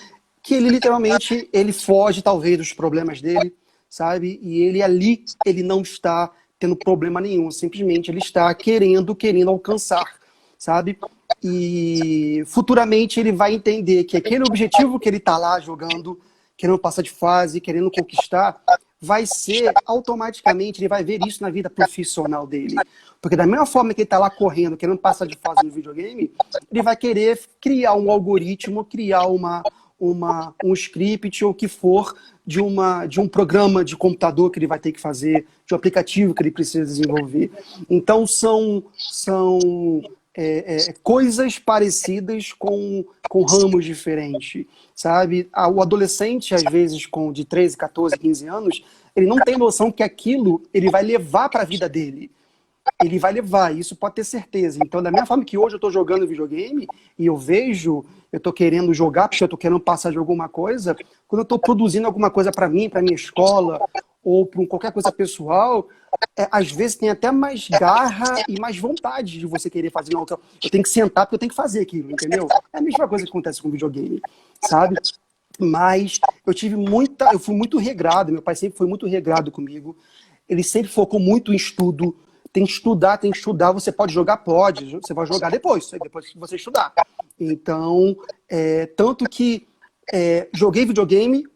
Speaker 4: que ele literalmente, ele foge talvez dos problemas dele, sabe? E ele ali, ele não está tendo problema nenhum, simplesmente ele está querendo alcançar, sabe? E futuramente ele vai entender que aquele objetivo que ele está lá jogando, querendo passar de fase, querendo conquistar, vai ser automaticamente, ele vai ver isso na vida profissional dele. Porque da mesma forma que ele está lá correndo, querendo passar de fase no videogame, ele vai querer criar um algoritmo, criar um script ou o que for de um programa de computador que ele vai ter que fazer, de um aplicativo que ele precisa desenvolver. Então são coisas parecidas com ramos diferentes, sabe? O adolescente, às vezes, de 13, 14, 15 anos, ele não tem noção que aquilo ele vai levar para a vida dele. Ele vai levar, isso pode ter certeza. Então, da mesma forma que hoje eu estou jogando videogame e eu estou querendo jogar porque eu estou querendo passar de alguma coisa, quando eu estou produzindo alguma coisa para mim, para minha escola, ou para qualquer coisa pessoal, às vezes tem até mais garra e mais vontade de você querer fazer. Não, eu tenho que sentar porque eu tenho que fazer aquilo, entendeu? É a mesma coisa que acontece com videogame, sabe? Mas eu fui muito regrado, meu pai sempre foi muito regrado comigo, ele sempre focou muito em estudo. Tem que estudar, você pode jogar? Pode, você vai jogar depois que você estudar. Então, tanto que joguei videogame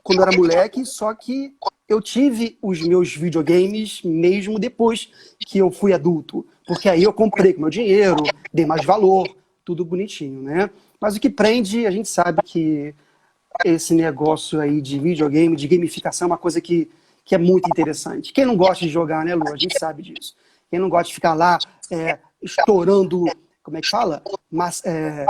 Speaker 4: quando eu era moleque, só que eu tive os meus videogames mesmo depois que eu fui adulto. Porque aí eu comprei com meu dinheiro, dei mais valor, tudo bonitinho, né? Mas o que prende, a gente sabe que esse negócio aí de videogame, de gamificação, é uma coisa que é muito interessante. Quem não gosta de jogar, né, Lu? A gente sabe disso. Quem não gosta de ficar lá estourando, como é que fala?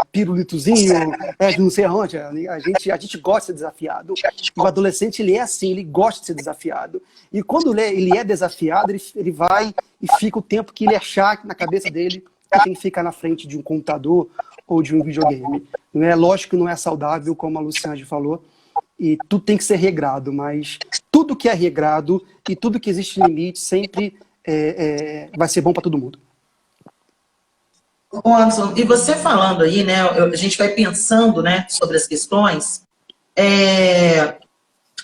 Speaker 4: Pirulitozinho, não sei aonde. A gente gosta de ser desafiado. E o adolescente, ele é assim, ele gosta de ser desafiado. E quando ele é desafiado, ele vai e fica o tempo que ele achar na cabeça dele que tem que ficar na frente de um computador ou de um videogame. Não é, lógico que não é saudável, como a Luciane falou, e tudo tem que ser regrado, mas tudo que é regrado e tudo que existe limite sempre vai ser bom para todo mundo.
Speaker 3: Ô, Anderson, e você falando aí, né, a gente vai pensando, né, sobre as questões,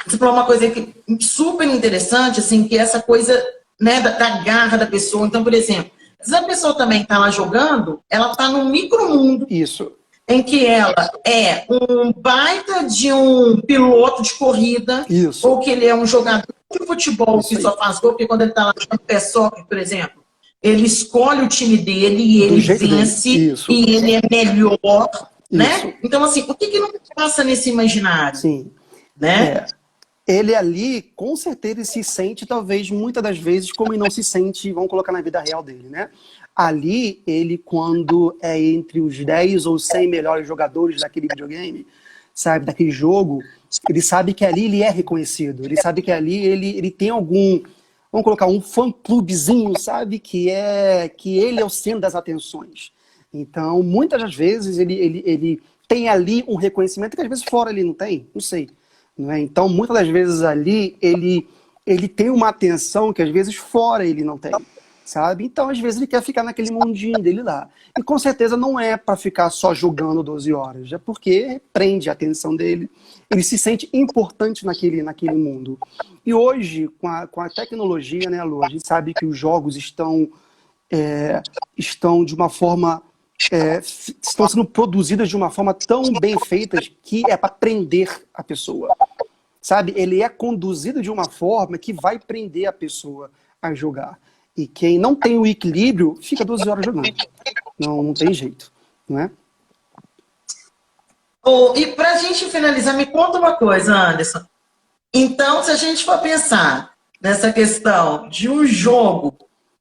Speaker 3: você falou uma coisa que, super interessante, assim, que é essa coisa, né, da garra da pessoa. Então, por exemplo, se a pessoa também está lá jogando, ela está num micromundo.
Speaker 4: Isso.
Speaker 3: Em que ela é um baita de um piloto de corrida,
Speaker 4: isso.
Speaker 3: Ou que ele é um jogador de futebol que só faz gol, porque quando ele está lá no pé soccer, por exemplo, ele escolhe o time dele e ele vence, e ele é melhor, né? Então, assim, o que não passa nesse imaginário?
Speaker 4: Sim.
Speaker 3: Né?
Speaker 4: Ele ali, com certeza, ele se sente, talvez, muitas das vezes, como ele não se sente, vamos colocar na vida real dele, né? Ali, ele, quando é entre os 10 ou 100 melhores jogadores daquele videogame, sabe, daquele jogo, ele sabe que ali ele é reconhecido, ele sabe que ali ele tem algum, vamos colocar, um fã-clubezinho, sabe, que ele é o centro das atenções. Então, muitas das vezes, ele tem ali um reconhecimento que às vezes fora ele não tem, não sei. Não é? Então, muitas das vezes ali, ele tem uma atenção que às vezes fora ele não tem, sabe? Então, às vezes ele quer ficar naquele mundinho dele lá. E com certeza não é para ficar só jogando 12 horas, é porque prende a atenção dele. Ele se sente importante naquele mundo. E hoje, com a tecnologia, né, Lu, a gente sabe que os jogos estão de uma forma... estão sendo produzidas de uma forma tão bem feitas que é para prender a pessoa. Sabe? Ele é conduzido de uma forma que vai prender a pessoa a jogar. E quem não tem o equilíbrio fica 12 horas jogando. Não tem jeito, não é?
Speaker 3: E para a gente finalizar, me conta uma coisa, Anderson. Então, se a gente for pensar nessa questão de um jogo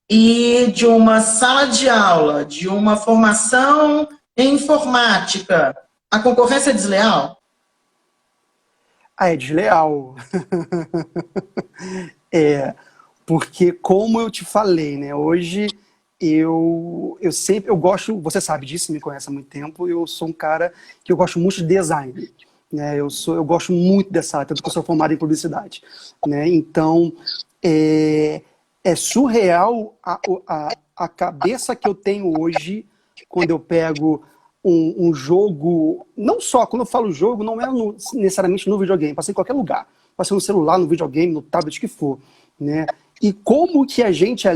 Speaker 3: e de uma sala de aula, de uma formação em informática, a concorrência é desleal?
Speaker 4: É desleal. Porque, como eu te falei, né, hoje eu gosto, você sabe disso, me conhece há muito tempo, eu sou um cara que eu gosto muito de design. Né, eu gosto muito dessa área, tanto que eu sou formado em publicidade. Né, então, é surreal a cabeça que eu tenho hoje quando eu pego um jogo, não só, quando eu falo jogo, não é necessariamente no videogame, pode ser em qualquer lugar, pode ser no celular, no videogame, no tablet, o que for, né? E como que a gente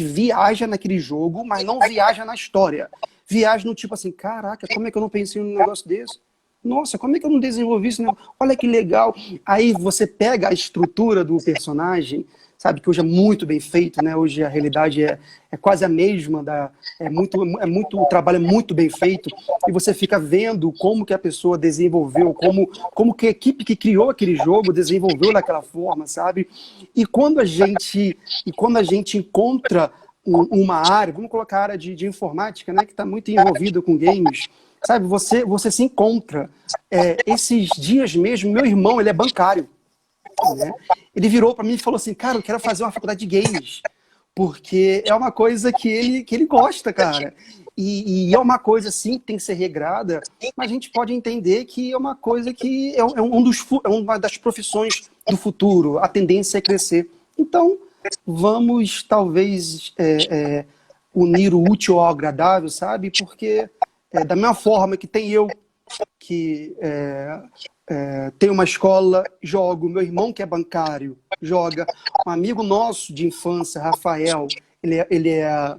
Speaker 4: viaja naquele jogo, mas não viaja na história. Viaja no tipo assim, caraca, como é que eu não pensei num negócio desse? Nossa, como é que eu não desenvolvi isso? Olha que legal. Aí você pega a estrutura do personagem, sabe, que hoje é muito bem feito, né? Hoje a realidade é quase a mesma, o trabalho é muito bem feito, e você fica vendo como que a pessoa desenvolveu, como que a equipe que criou aquele jogo desenvolveu daquela forma, sabe? E quando a gente encontra uma área, vamos colocar a área de informática, né, que está muito envolvida com games, sabe, você se encontra. Esses dias mesmo, meu irmão, ele é bancário, né? Ele virou para mim e falou assim, cara, eu quero fazer uma faculdade de games, porque é uma coisa que ele gosta, cara. E é uma coisa, assim, que tem que ser regrada, mas a gente pode entender que é uma coisa que é uma das profissões do futuro, a tendência é crescer. Então, vamos, talvez, unir o útil ao agradável, sabe? Porque, da mesma forma que tem eu, que tenho uma escola, jogo, meu irmão que é bancário, joga, um amigo nosso de infância, Rafael, ele é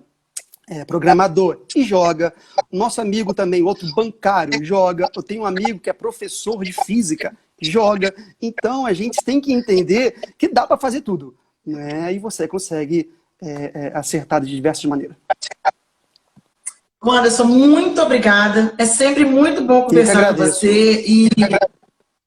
Speaker 4: programador e joga, nosso amigo também, outro bancário, joga, eu tenho um amigo que é professor de física, joga, então a gente tem que entender que dá para fazer tudo, né? E você consegue acertar de diversas maneiras.
Speaker 3: Anderson, muito obrigada. É sempre muito bom conversar com você. E,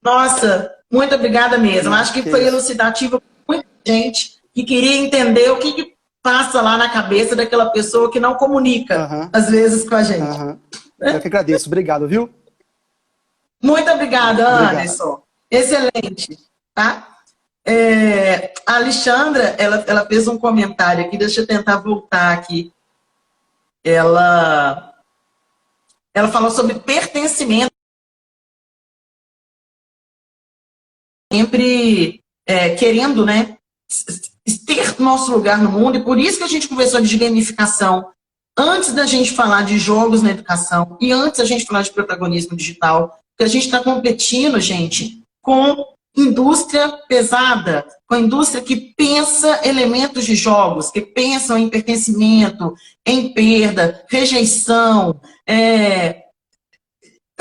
Speaker 3: nossa, muito obrigada mesmo. Acho que foi elucidativo para muita gente que queria entender o que passa lá na cabeça daquela pessoa que não comunica, às vezes, com a gente.
Speaker 4: Eu que agradeço. Obrigado, viu?
Speaker 3: Muito obrigada, Anderson. Excelente. Tá? A Alexandra, ela fez um comentário aqui, deixa eu tentar voltar aqui. Ela falou sobre pertencimento. Sempre querendo, né, ter nosso lugar no mundo, e por isso que a gente conversou de gamificação antes da gente falar de jogos na educação e antes da gente falar de protagonismo digital, porque a gente está competindo, gente, com indústria pesada, com a indústria que pensa elementos de jogos, que pensam em pertencimento, em perda, rejeição,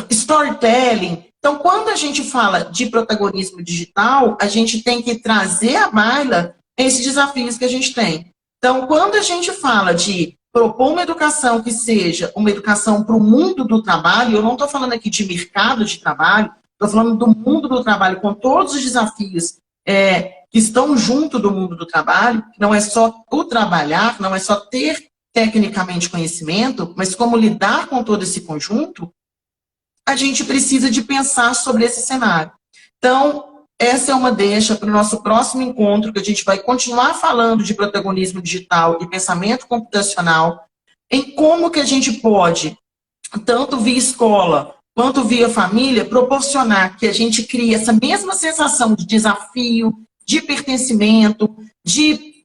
Speaker 3: storytelling. Então, quando a gente fala de protagonismo digital, a gente tem que trazer à baila esses desafios que a gente tem. Então, quando a gente fala de propor uma educação que seja uma educação para o mundo do trabalho, eu não estou falando aqui de mercado de trabalho, estou falando do mundo do trabalho, com todos os desafios que estão junto do mundo do trabalho, não é só o trabalhar, não é só ter tecnicamente conhecimento, mas como lidar com todo esse conjunto, a gente precisa de pensar sobre esse cenário. Então, essa é uma deixa para o nosso próximo encontro, que a gente vai continuar falando de protagonismo digital e pensamento computacional, em como que a gente pode, tanto via escola quanto via família, proporcionar que a gente crie essa mesma sensação de desafio, de pertencimento, de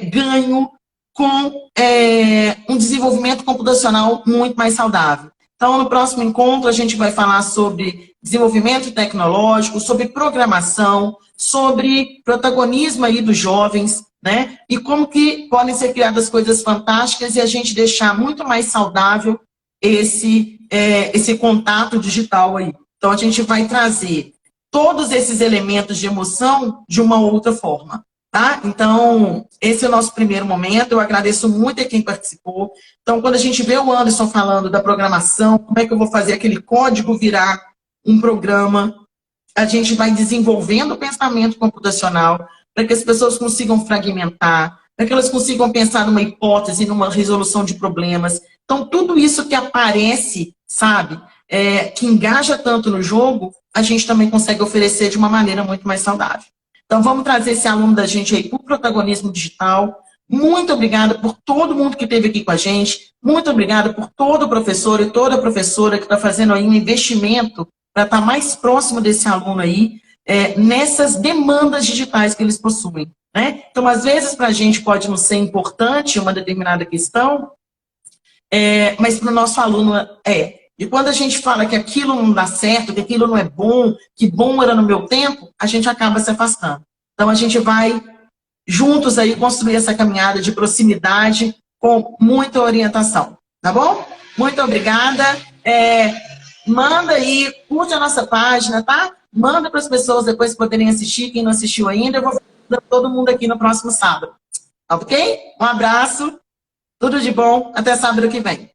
Speaker 3: ganho, com um desenvolvimento computacional muito mais saudável. Então, no próximo encontro, a gente vai falar sobre desenvolvimento tecnológico, sobre programação, sobre protagonismo aí dos jovens, né? E como que podem ser criadas coisas fantásticas e a gente deixar muito mais saudável esse contato digital aí. Então, a gente vai trazer todos esses elementos de emoção de uma outra forma. Tá? Então, esse é o nosso primeiro momento. Eu agradeço muito a quem participou. Então, quando a gente vê o Anderson falando da programação, como é que eu vou fazer aquele código virar um programa, a gente vai desenvolvendo o pensamento computacional para que as pessoas consigam fragmentar, para que elas consigam pensar numa hipótese, numa resolução de problemas. Então, tudo isso que aparece, sabe, que engaja tanto no jogo, a gente também consegue oferecer de uma maneira muito mais saudável. Então, vamos trazer esse aluno da gente aí para o protagonismo digital. Muito obrigada por todo mundo que esteve aqui com a gente. Muito obrigada por todo professor e toda professora que está fazendo aí um investimento para estar mais próximo desse aluno aí, nessas demandas digitais que eles possuem, né? Então, às vezes, para a gente pode não ser importante uma determinada questão, mas para o nosso aluno E quando a gente fala que aquilo não dá certo, que aquilo não é bom, que bom era no meu tempo, a gente acaba se afastando. Então a gente vai juntos aí construir essa caminhada de proximidade com muita orientação, tá bom? Muito obrigada. Manda aí, curte a nossa página, tá? Manda para as pessoas depois poderem assistir, quem não assistiu ainda. Eu vou falar todo mundo aqui no próximo sábado. Ok? Um abraço, tudo de bom, até sábado que vem.